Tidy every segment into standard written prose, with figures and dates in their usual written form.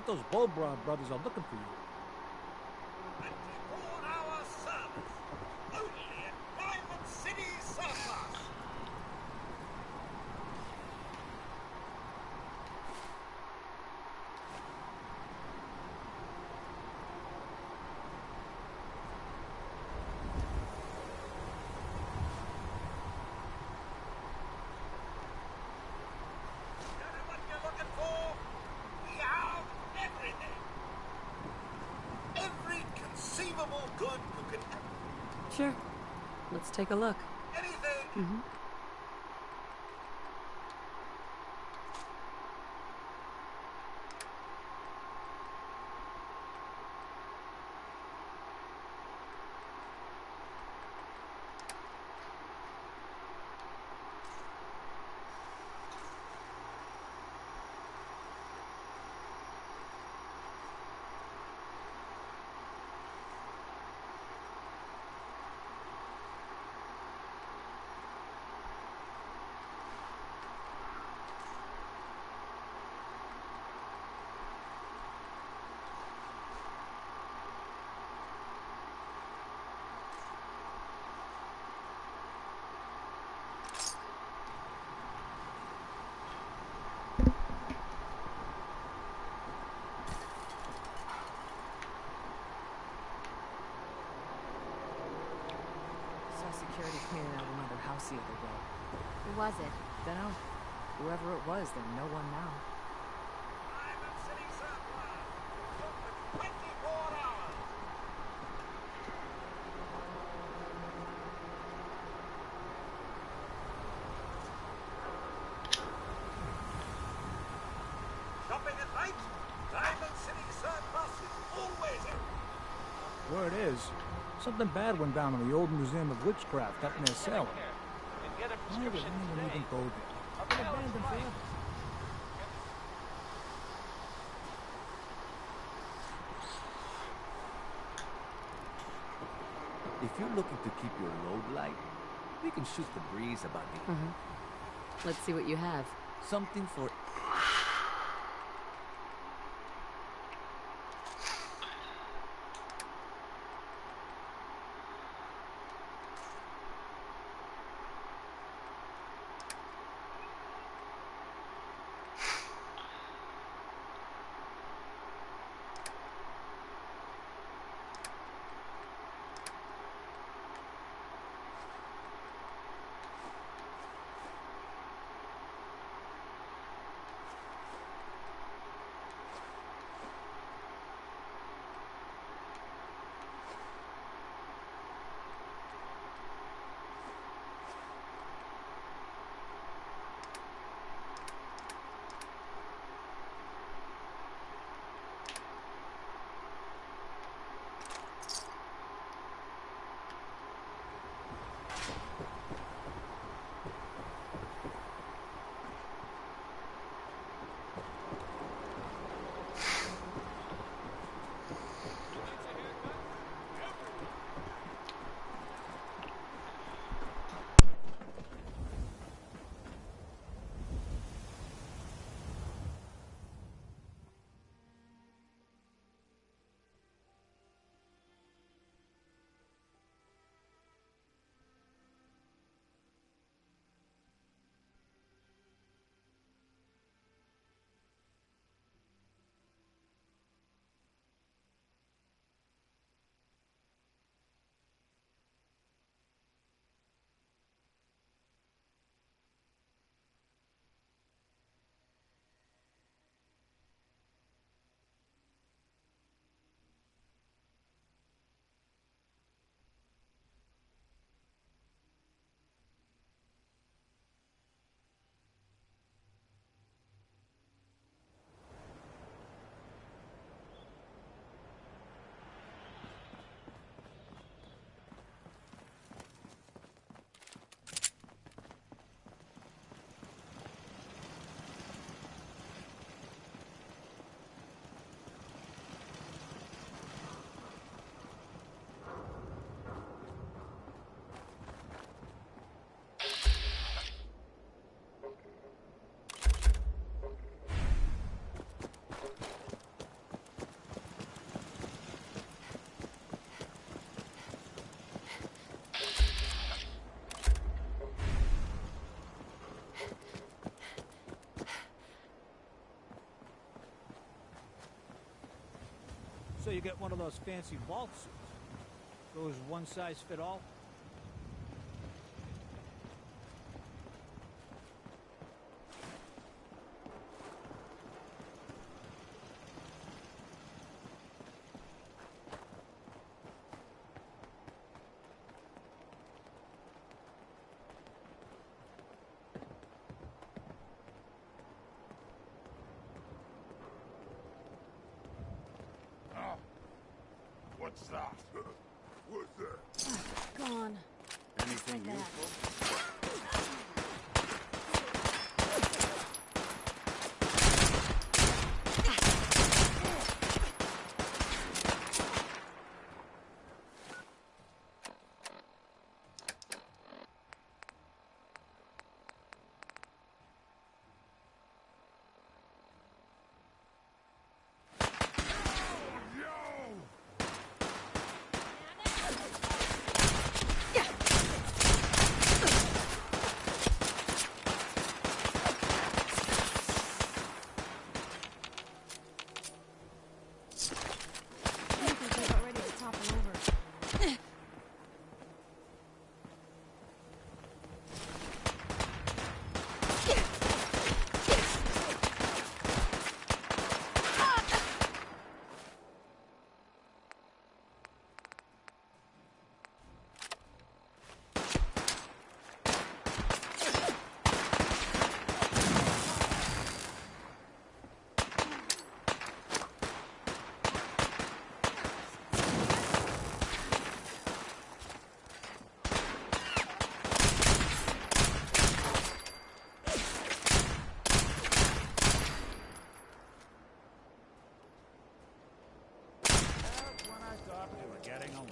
think those Bulbra brothers are looking for you. 24-hour service. Only at Diamond City Surplus. What you're looking for? We have everything. Every conceivable good you can have. Sure. Let's take a look. Anything. Saw security cleaning out another house the other day. Who was it? Dunno. Whoever it was, they're no one now. Diamond City Surplus. Open 24 hours. Shopping at night? Diamond City Surplus is always in. Word is, something bad went down in the old Museum of Witchcraft up near Salem. Get a Why would prescription anyone today. even go there? It's been abandoned forever. If you're looking to keep your load light, we can shoot the breeze about the Let's see what you have. something for you get one of those fancy vault suits. Goes one size fit all. What's that? What's that? Gone. Anything Like that. useful? I think they got ready to topple over. That's when I thought we were getting along.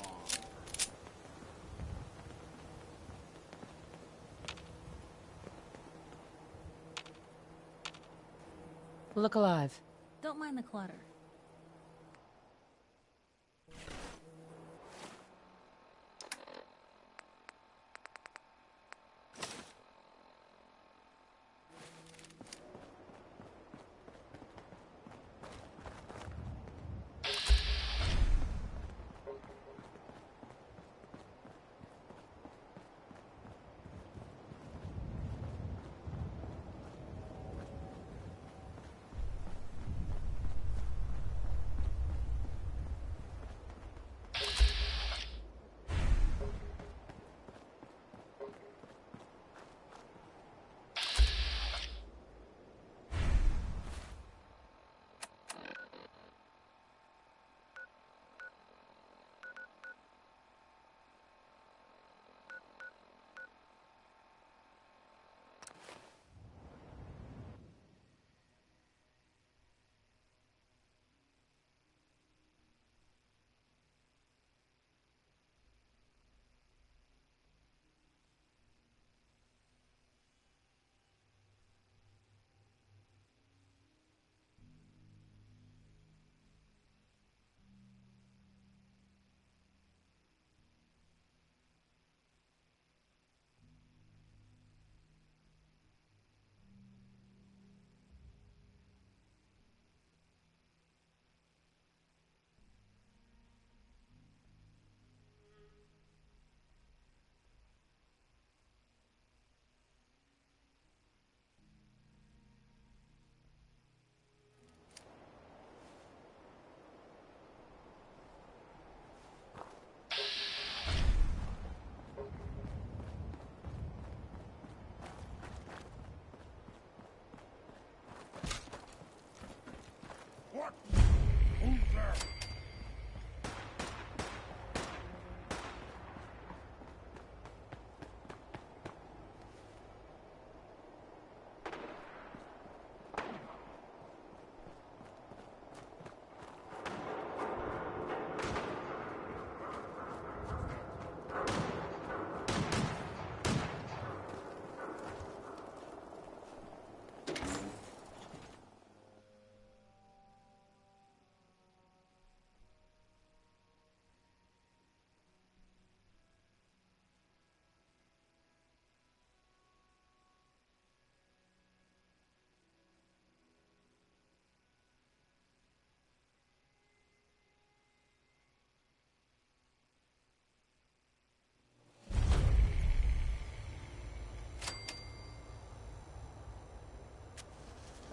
Look alive. Don't mind the clutter.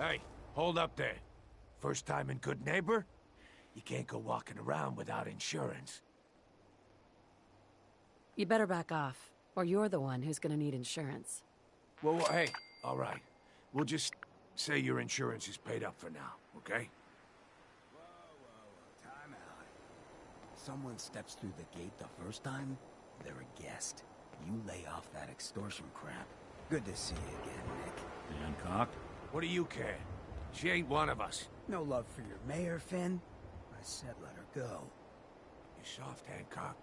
Hey, hold up there. First time in Good Neighbor? You can't go walking around without insurance. You better back off, or you're the one who's gonna need insurance. Well, hey, all right. We'll just say your insurance is paid up for now, okay? Time out. Someone steps through the gate the first time, they're a guest. You lay off that extortion crap. Good to see you again, Nick. Hancock? What do you care? She ain't one of us. No love for your mayor, Finn? I said let her go. You soft, Hancock.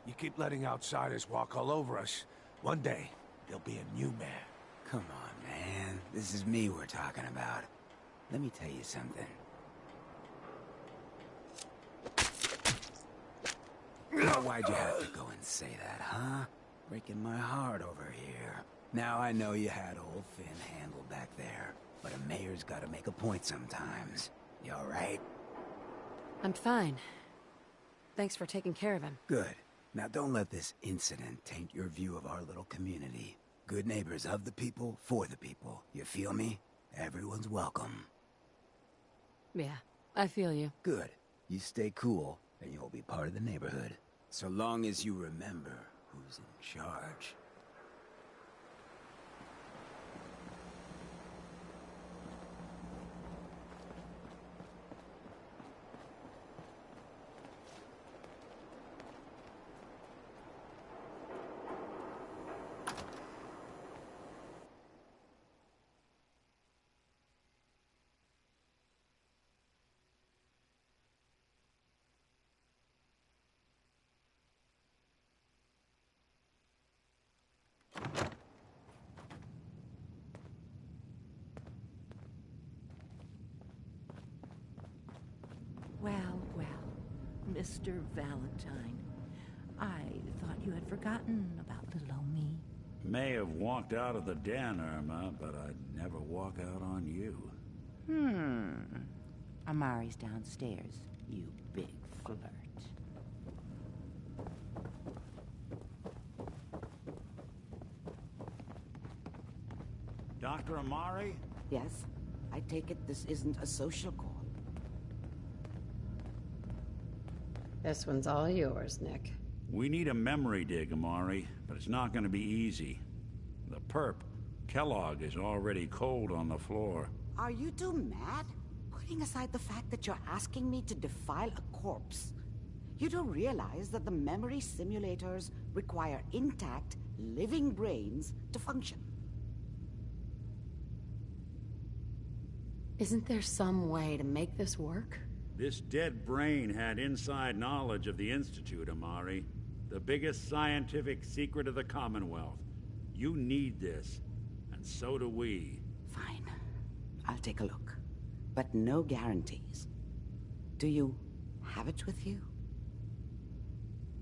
You keep letting outsiders walk all over us. One day, there'll be a new mayor. Come on, man. This is me we're talking about. Let me tell you something. Now, why'd you have to go and say that, huh? Breaking my heart over here. Now I know you had old Finn handled back there, but a mayor's gotta make a point sometimes. You alright? I'm fine. Thanks for taking care of him. Good. Now don't let this incident taint your view of our little community. Good neighbors of the people, for the people. You feel me? Everyone's welcome. Yeah, I feel you. Good. You stay cool, and you'll be part of the neighborhood. So long as you remember who's in charge. Well, well, Mr. Valentine. I thought you had forgotten about little old me. May have walked out of the den, Irma, but I'd never walk out on you. Amari's downstairs, you big flirt. Dr. Amari? Yes, I take it this isn't a social call. This one's all yours, Nick. We need a memory dig, Amari, but it's not going to be easy. The perp, Kellogg, is already cold on the floor. Are you two mad? Putting aside the fact that you're asking me to defile a corpse, you don't realize that the memory simulators require intact, living brains to function. Isn't there some way to make this work? This dead brain had inside knowledge of the Institute, Amari. The biggest scientific secret of the Commonwealth. You need this, and so do we. Fine. I'll take a look. But no guarantees. Do you have it with you?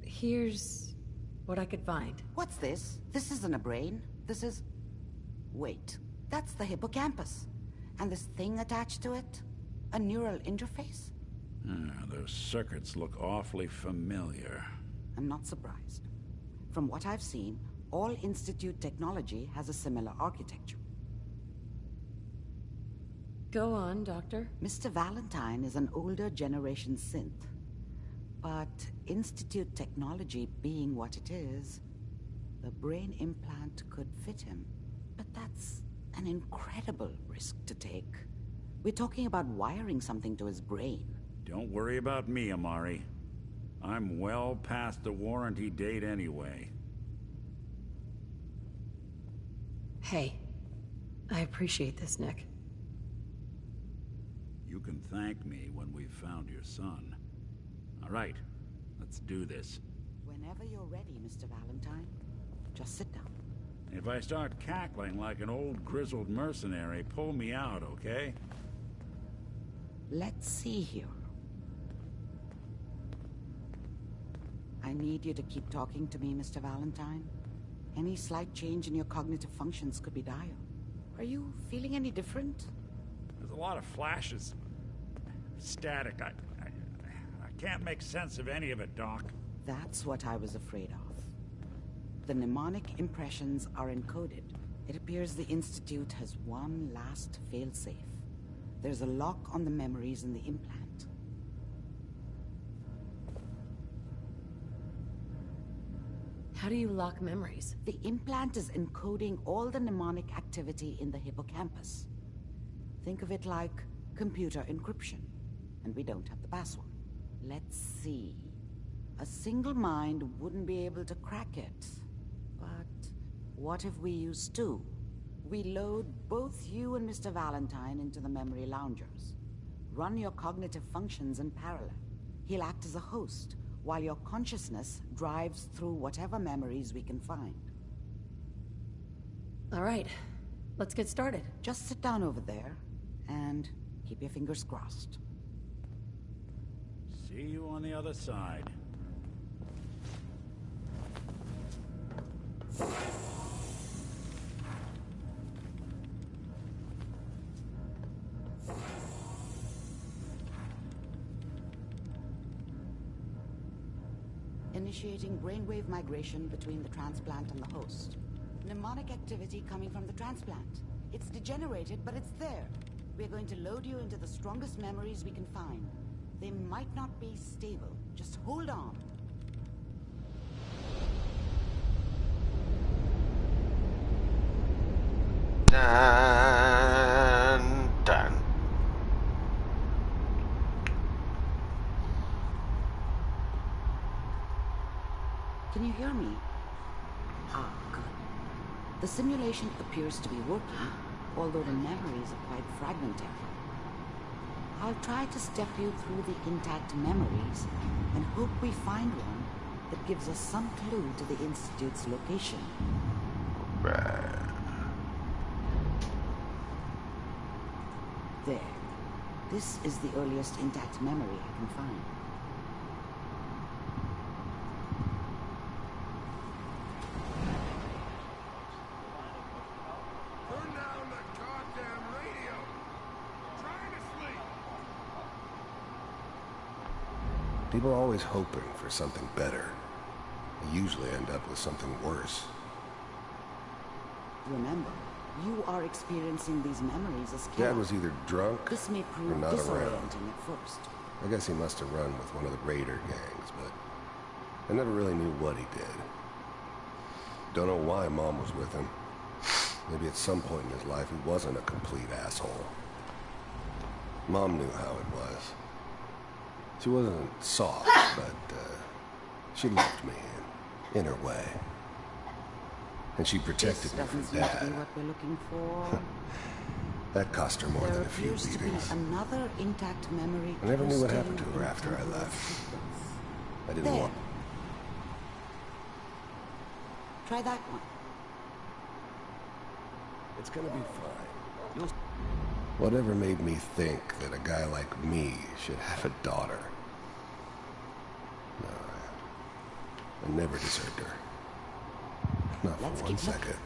Here's what I could find. What's this? This isn't a brain. This is... Wait. That's the hippocampus. And this thing attached to it? A neural interface? Those circuits look awfully familiar. I'm not surprised. From what I've seen, all Institute technology has a similar architecture. Go on, Doctor. Mr. Valentine is an older generation synth. But Institute technology being what it is, the brain implant could fit him. But that's an incredible risk to take. We're talking about wiring something to his brain. Don't worry about me, Amari. I'm well past the warranty date anyway. Hey, I appreciate this, Nick. You can thank me when we've found your son. All right, let's do this. Whenever you're ready, Mr. Valentine, just sit down. If I start cackling like an old grizzled mercenary, pull me out, okay? Let's see here. I need you to keep talking to me, Mr. Valentine. Any slight change in your cognitive functions could be dire. Are you feeling any different? There's a lot of flashes. Static. I can't make sense of any of it, Doc. That's what I was afraid of. The mnemonic impressions are encoded. It appears the Institute has one last failsafe. There's a lock on the memories in the implant. How do you lock memories? The implant is encoding all the mnemonic activity in the hippocampus. Think of it like computer encryption, and we don't have the password. Let's see. A single mind wouldn't be able to crack it. But what if we use two? We load both you and Mr. Valentine into the memory loungers. Run your cognitive functions in parallel. He'll act as a host, while your consciousness drives through whatever memories we can find. All right, let's get started. Just sit down over there, and keep your fingers crossed. See you on the other side. Initiating brainwave migration between the transplant and the host. Mnemonic activity coming from the transplant. It's degenerated, but it's there. We're going to load you into the strongest memories we can find. They might not be stable. Just hold on. Dun, dun. Can you hear me? Ah, good. The simulation appears to be working, although the memories are quite fragmentary. I'll try to step you through the intact memories and hope we find one that gives us some clue to the Institute's location. There. This is the earliest intact memory I can find. Turn down the goddamn radio! I'm trying to sleep! People are always hoping for something better. They usually end up with something worse. Remember, you are experiencing these memories as Dad chaos. was either drunk This may or prove not around. disorienting at first. I guess he must have run with one of the Raider gangs, but I never really knew what he did. Don't know why Mom was with him. Maybe at some point in his life he wasn't a complete asshole. Mom knew how it was. She wasn't soft, but she loved me in her way. And she protected This me doesn't from seem to be Dad. what we're looking for. That cost her more There than a few appears to be beatings. another intact memory. I never knew what close happened to you her in after I temporal left. sequence. I didn't There. want... Try that one. It's gonna be fine. Whatever made me think that a guy like me should have a daughter? No, I never deserved her. Not Let's for one keep looking. second.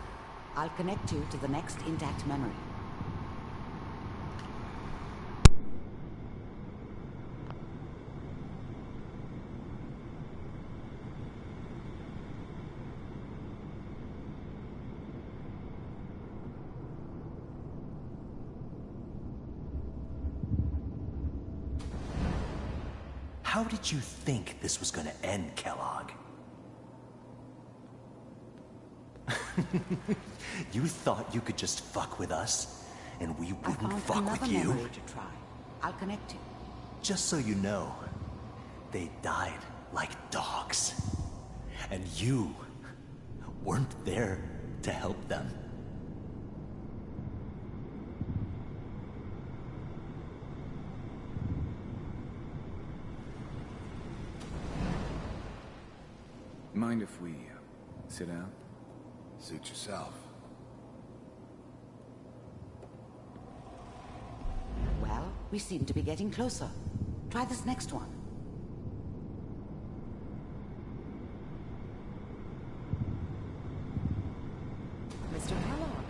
I'll connect you to the next intact memory. How did you think this was gonna end, Kellogg? You thought you could just fuck with us, and we I wouldn't found fuck another with you? memory to try. I'll connect you. Just so you know, they died like dogs. And you weren't there to help them. Mind if we sit down? Suit yourself. Well, we seem to be getting closer. Try this next one. Mr. Kellogg,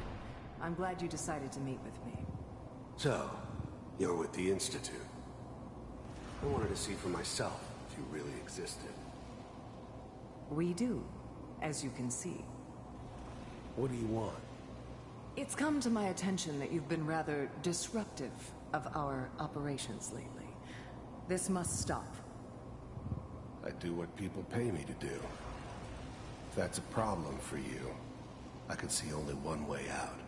I'm glad you decided to meet with me. So, you're with the Institute. I wanted to see for myself if you really existed. We do, as you can see. What do you want? It's come to my attention that you've been rather disruptive of our operations lately. This must stop. I do what people pay me to do. If that's a problem for you, I could see only one way out.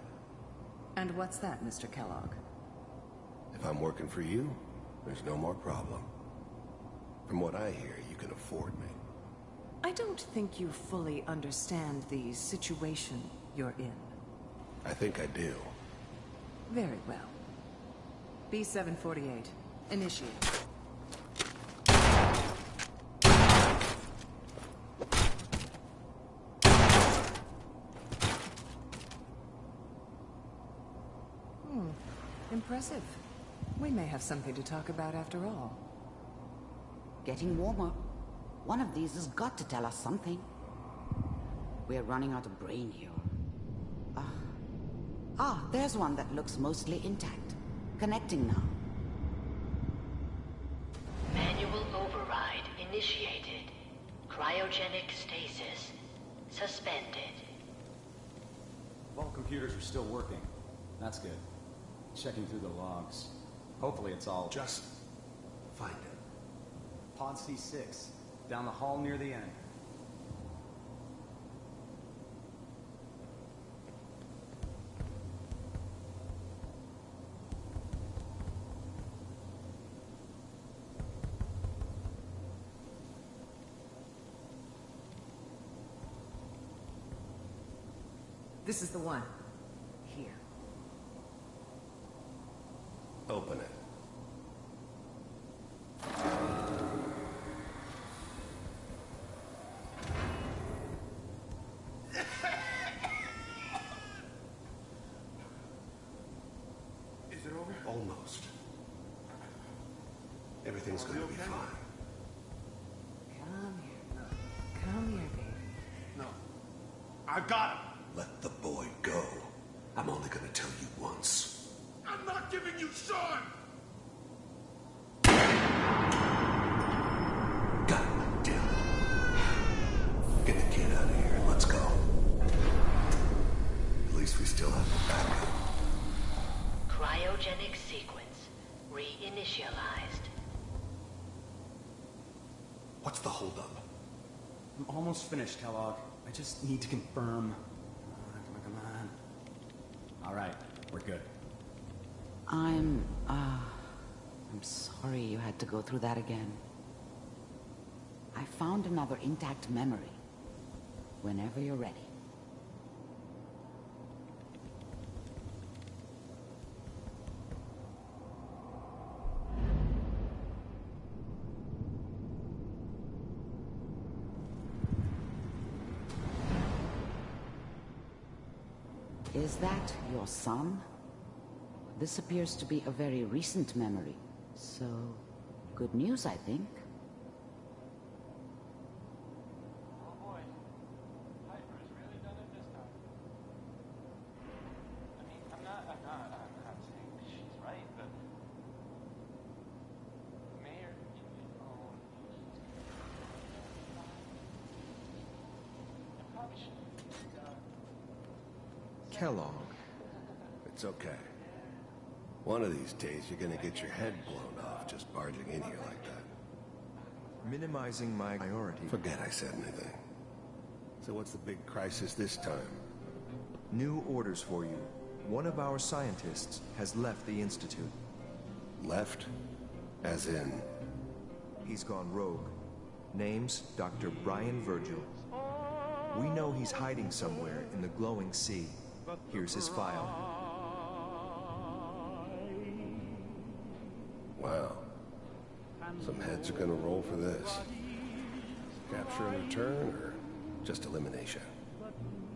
And what's that, Mr. Kellogg? If I'm working for you, there's no more problem. From what I hear, you can afford me. I don't think you fully understand the situation you're in. I think I do. Very well. B-748, initiate. Impressive. We may have something to talk about after all. Getting warmer. One of these has got to tell us something. We're running out of brain here. There's one that looks mostly intact. Connecting now. Manual override initiated. Cryogenic stasis suspended. All computers are still working. That's good. Checking through the logs. Hopefully it's all... Just find it. Pod C6. Down the hall near the end. This is the one. Here. Open it. Is it over? Almost. Everything's gonna be fine. Come here. Come here, baby. No. I've got him. Let the boy go. I'm only gonna tell you once. I'm not giving you Sean! God damn it. Get the kid out of here and let's go. At least we still have the backup. Cryogenic sequence reinitialized. What's the holdup? I'm almost finished, Kellogg. I just need to confirm. Come on. All right, we're good. I'm sorry you had to go through that again. I found another intact memory. Whenever you're ready. Is that your son? This appears to be a very recent memory. So, good news, I think. Oh boy. Piper has really done it this time. I mean, I'm not saying she's right, but... Mayor... I probably should... Kellogg. It's okay. One of these days, you're gonna get your head blown off just barging in here like that. Minimizing my priority. Forget I said anything. So what's the big crisis this time? New orders for you. One of our scientists has left the Institute. Left? As in? He's gone rogue. Name's Dr. Brian Virgil. We know he's hiding somewhere in the glowing sea. Here's his file. Wow. Some heads are gonna roll for this. Capture and return, or just elimination?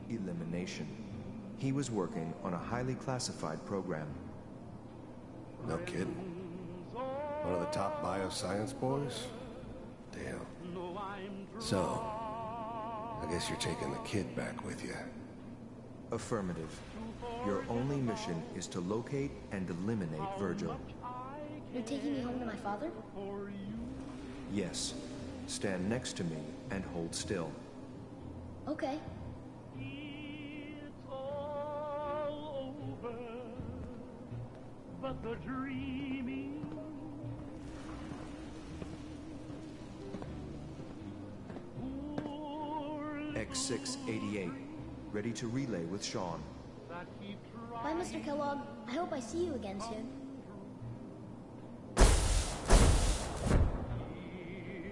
Elimination. He was working on a highly classified program. No kidding. One of the top bioscience boys? Damn. So, I guess you're taking the kid back with you. Affirmative. Your only mission is to locate and eliminate Virgil. You're taking me home to my father? Yes. Stand next to me and hold still. Okay. but the dreaming. X688, ready to relay with Sean. Bye, Mr. Kellogg. I hope I see you again soon.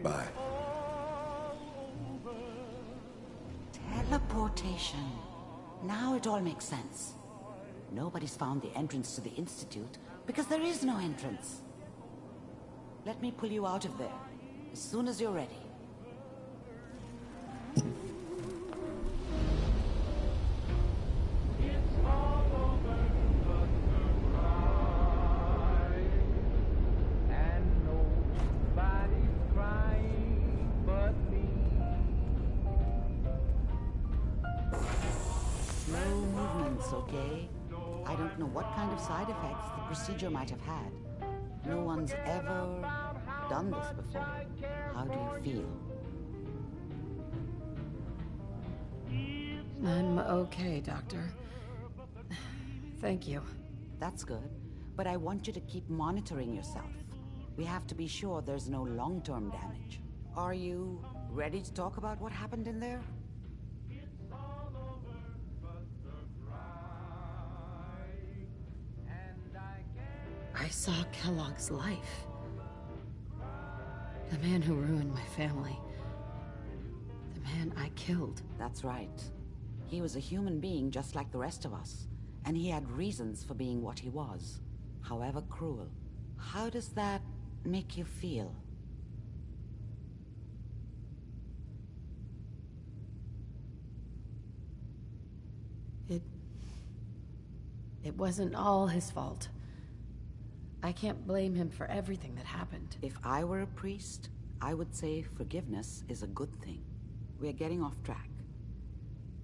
Bye. Teleportation. Now it all makes sense. Nobody's found the entrance to the Institute because there is no entrance. Let me pull you out of there as soon as you're ready. Okay? I don't know what kind of side effects the procedure might have had. No one's ever done this before. How do you feel? I'm okay, Doctor. Thank you. That's good. But I want you to keep monitoring yourself. We have to be sure there's no long-term damage. Are you ready to talk about what happened in there? I saw Kellogg's life. The man who ruined my family. The man I killed. That's right. He was a human being just like the rest of us. And he had reasons for being what he was. However cruel. How does that make you feel? It wasn't all his fault. I can't blame him for everything that happened. If I were a priest, I would say forgiveness is a good thing. We're getting off track.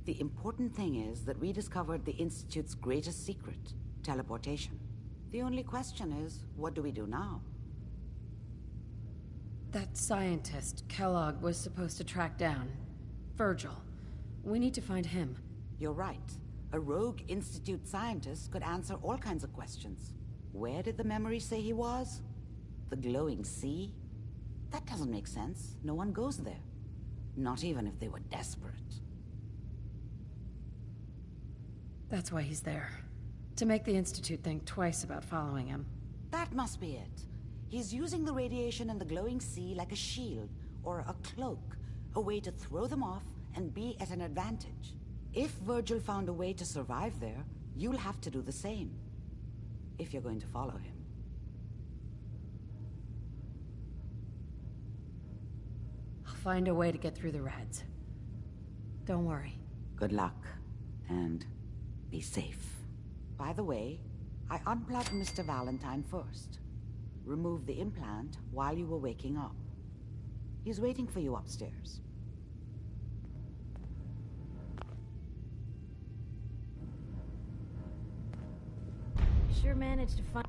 The important thing is that we discovered the Institute's greatest secret, teleportation. The only question is, what do we do now? That scientist Kellogg was supposed to track down, Virgil. We need to find him. You're right. A rogue Institute scientist could answer all kinds of questions. Where did the memory say he was? The glowing sea? That doesn't make sense. No one goes there. Not even if they were desperate. That's why he's there. To make the Institute think twice about following him. That must be it. He's using the radiation in the glowing sea like a shield, or a cloak, a way to throw them off and be at an advantage. If Virgil found a way to survive there, you'll have to do the same. If you're going to follow him. I'll find a way to get through the Rads. Don't worry. Good luck, and be safe. By the way, I unplugged Mr. Valentine first. Removed the implant while you were waking up. He's waiting for you upstairs. Sure managed to find...